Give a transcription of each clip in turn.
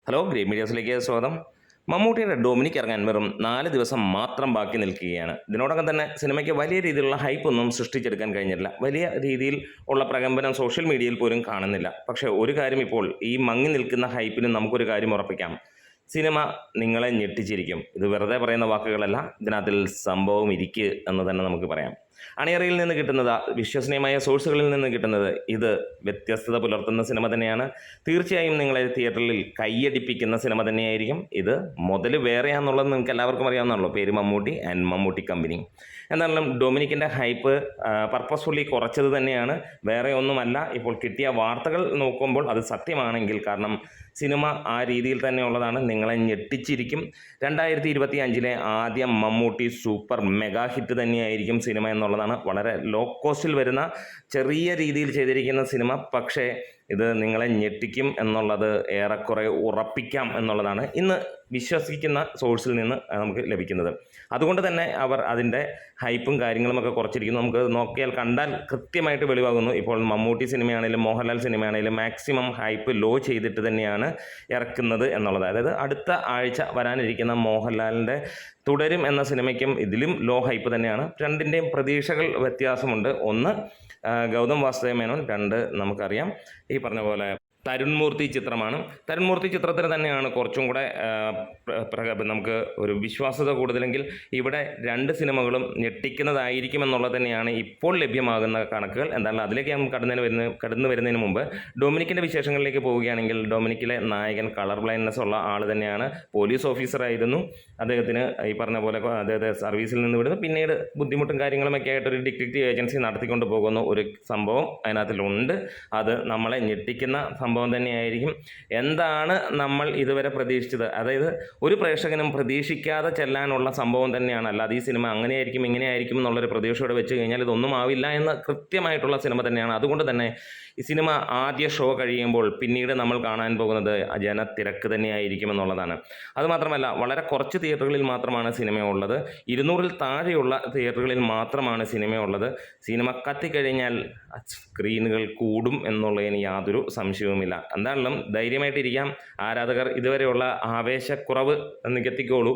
Hello, great മീഡിയാസിലേക്ക് സ്വാഗതം. മമ്മൂട്ടിയുടെ Dominic ഇറങ്ങാൻ വെറും 4 ദിവസം മാത്രം ബാക്കി നിൽക്കുകയാണ്. ഇതിനോടകം തന്നെ സിനിമയ്ക്ക് വലിയ രീതിയിലുള്ള ഹൈപ്പൊന്നും സൃഷ്ടിച്ചെടുക്കാൻ കഴിഞ്ഞിട്ടില്ല. വലിയ രീതിയിൽ ഉള്ള പ്രകമ്പനം സോഷ്യൽ മീഡിയയിൽ പോലും കാണുന്നില്ല. പക്ഷേ ഒരു കാര്യം, ഇപ്പോൾ ഈ മങ്ങി നിൽക്കുന്ന ഹൈപ്പിന് നമുക്കൊരു കാര്യം ഉറപ്പിക്കാം: സിനിമ നിങ്ങളെ ഞെട്ടിച്ചിരിക്കും. ഇത് വെറുതെ പറയുന്ന വാക്കുകളല്ല, ഇതിനകത്തിൽ സംഭവം ഇരിക്കുക എന്ന് തന്നെ നമുക്ക് പറയാം. അണിയറയിൽ നിന്ന് കിട്ടുന്നത്, വിശ്വസനീയമായ സോഴ്സുകളിൽ നിന്ന് കിട്ടുന്നത്, ഇത് വ്യത്യസ്തത പുലർത്തുന്ന സിനിമ തന്നെയാണ്. തീർച്ചയായും നിങ്ങളെ തിയേറ്ററിൽ കൈയടിപ്പിക്കുന്ന സിനിമ തന്നെയായിരിക്കും. ഇത് മുതൽ വേറെയാണെന്നുള്ളത് നിങ്ങൾക്ക് എല്ലാവർക്കും അറിയാവുന്നതാണല്ലോ. പേര് മമ്മൂട്ടി ആൻഡ് മമ്മൂട്ടി കമ്പനി. എന്തായാലും ഡൊമിനിക്കിൻ്റെ ഹൈപ്പ് പർപ്പസ്ഫുള്ളി കുറച്ചത് തന്നെയാണ്, വേറെ ഒന്നുമല്ല. ഇപ്പോൾ കിട്ടിയ വാർത്തകൾ നോക്കുമ്പോൾ അത് സത്യമാണെങ്കിൽ, കാരണം സിനിമ ആ രീതിയിൽ തന്നെ ഉള്ളതാണ്, നിങ്ങളെ ഞെട്ടിച്ചിരിക്കും. 2025 ആദ്യ മമ്മൂട്ടി സൂപ്പർ മെഗാ ഹിറ്റ് തന്നെയായിരിക്കും സിനിമ എന്നുള്ളതാണ്. വളരെ ലോ കോസ്റ്റിൽ വരുന്ന ചെറിയ രീതിയിൽ ചെയ്തിരിക്കുന്ന സിനിമ, പക്ഷേ ഇത് നിങ്ങളെ ഞെട്ടിക്കും എന്നുള്ളത് ഏറെക്കുറെ ഉറപ്പിക്കാം എന്നുള്ളതാണ് ഇന്ന് വിശ്വസിക്കുന്ന സോഴ്സിൽ നിന്ന് നമുക്ക് ലഭിക്കുന്നത്. അതുകൊണ്ട് തന്നെ അവർ അതിൻ്റെ ഹൈപ്പും കാര്യങ്ങളുമൊക്കെ കുറച്ചിരിക്കുന്നു. നമുക്ക് നോക്കിയാൽ കണ്ടാൽ കൃത്യമായിട്ട് വെളിവാകുന്നു. ഇപ്പോൾ മമ്മൂട്ടി സിനിമയാണെങ്കിലും മോഹൻലാൽ സിനിമയാണെങ്കിലും മാക്സിമം ഹൈപ്പ് ലോ ചെയ്തിട്ട് തന്നെയാണ് ഇറക്കുന്നത് എന്നുള്ളത്. അതായത് അടുത്ത ആഴ്ച വരാനിരിക്കുന്ന മോഹൻലാലിൻ്റെ തുടരും എന്ന സിനിമയ്ക്കും ഇതിലും ലോ ഹൈപ്പ് തന്നെയാണ്. രണ്ടിൻ്റെയും പ്രതീക്ഷകൾ വ്യത്യാസമുണ്ട്. ഒന്ന് ഗൗതം വാസുദേവ മേനോൻ, രണ്ട് നമുക്കറിയാം ഈ പറഞ്ഞ പോലെ തരുൺമൂർത്തി ചിത്രമാണ്. തരുൺമൂർത്തി ചിത്രത്തിന് തന്നെയാണ് കുറച്ചും കൂടെ നമുക്ക് ഒരു വിശ്വാസ്യത കൂടുതലെങ്കിൽ ഇവിടെ രണ്ട് സിനിമകളും ഞെട്ടിക്കുന്നതായിരിക്കുമെന്നുള്ളത് തന്നെയാണ് ഇപ്പോൾ ലഭ്യമാകുന്ന കണക്കുകൾ. എന്തായാലും അതിലേക്ക് ഞാൻ കടന്നു വരുന്നതിന് മുമ്പ് ഡൊമിനിക്കിൻ്റെ വിശേഷങ്ങളിലേക്ക് പോവുകയാണെങ്കിൽ, ഡൊമിനിക്കിലെ നായകൻ കളർ ബ്ലൈൻഡ്നെസ് ഉള്ള ആൾ തന്നെയാണ്. പോലീസ് ഓഫീസറായിരുന്നു. അദ്ദേഹത്തിന് ഈ പറഞ്ഞ പോലെ അദ്ദേഹത്തെ സർവീസിൽ നിന്ന് വിടുന്നു. പിന്നീട് ബുദ്ധിമുട്ടും കാര്യങ്ങളുമൊക്കെ ആയിട്ടൊരു ഡിറ്റക്റ്റീവ് ഏജൻസി നടത്തിക്കൊണ്ട് പോകുന്ന ഒരു സംഭവം അതിനകത്തിലുണ്ട്. അത് നമ്മളെ ഞെട്ടിക്കുന്ന സംഭവം തന്നെയായിരിക്കും. എന്താണ് നമ്മൾ ഇതുവരെ പ്രതീക്ഷിച്ചത്, അതായത് ഒരു പ്രേക്ഷകനും പ്രതീക്ഷിക്കാതെ ചെല്ലാനുള്ള സംഭവം തന്നെയാണ്. അല്ലാതെ ഈ സിനിമ അങ്ങനെയായിരിക്കും ഇങ്ങനെയായിരിക്കും എന്നുള്ളൊരു പ്രതീക്ഷയോടെ വെച്ച് കഴിഞ്ഞാൽ ഇതൊന്നും ആവില്ല എന്ന് കൃത്യമായിട്ടുള്ള സിനിമ തന്നെയാണ്. അതുകൊണ്ട് തന്നെ ഈ സിനിമ ആദ്യ ഷോ കഴിയുമ്പോൾ പിന്നീട് നമ്മൾ കാണാൻ പോകുന്നത് ജനത്തിരക്ക് തന്നെയായിരിക്കും എന്നുള്ളതാണ്. അതുമാത്രമല്ല, വളരെ കുറച്ച് തിയേറ്ററുകളിൽ മാത്രമാണ് സിനിമയുള്ളത്. 200-ൽ താഴെയുള്ള തിയേറ്ററുകളിൽ മാത്രമാണ് സിനിമയുള്ളത്. സിനിമ കത്തിക്കഴിഞ്ഞാൽ സ്ക്രീനുകൾ കൂടും എന്നുള്ളതിന് യാതൊരു സംശയവുമില്ല. എന്തായാലും ധൈര്യമായിട്ടിരിക്കാം. ആരാധകർ ഇതുവരെയുള്ള ആവേശക്കുറവ് നികത്തിക്കോളൂ.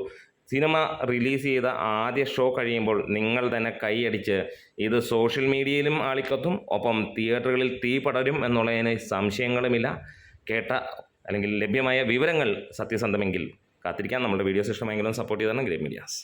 സിനിമ റിലീസ് ചെയ്ത ആദ്യ ഷോ കഴിയുമ്പോൾ നിങ്ങൾ തന്നെ കൈയടിച്ച് ഇത് സോഷ്യൽ മീഡിയയിലും ആളിക്കത്തും, ഒപ്പം തിയേറ്ററുകളിൽ തീ പടരും എന്നുള്ളതിന് സംശയങ്ങളുമില്ല. കേട്ട അല്ലെങ്കിൽ ലഭ്യമായ വിവരങ്ങൾ സത്യസന്ധമെങ്കിൽ കാത്തിരിക്കാം. നമ്മുടെ വീഡിയോസ് ഇഷ്ടമെങ്കിലും സപ്പോർട്ട് ചെയ്താണ് ഗ്രേറ്റ് മീഡിയാസ്.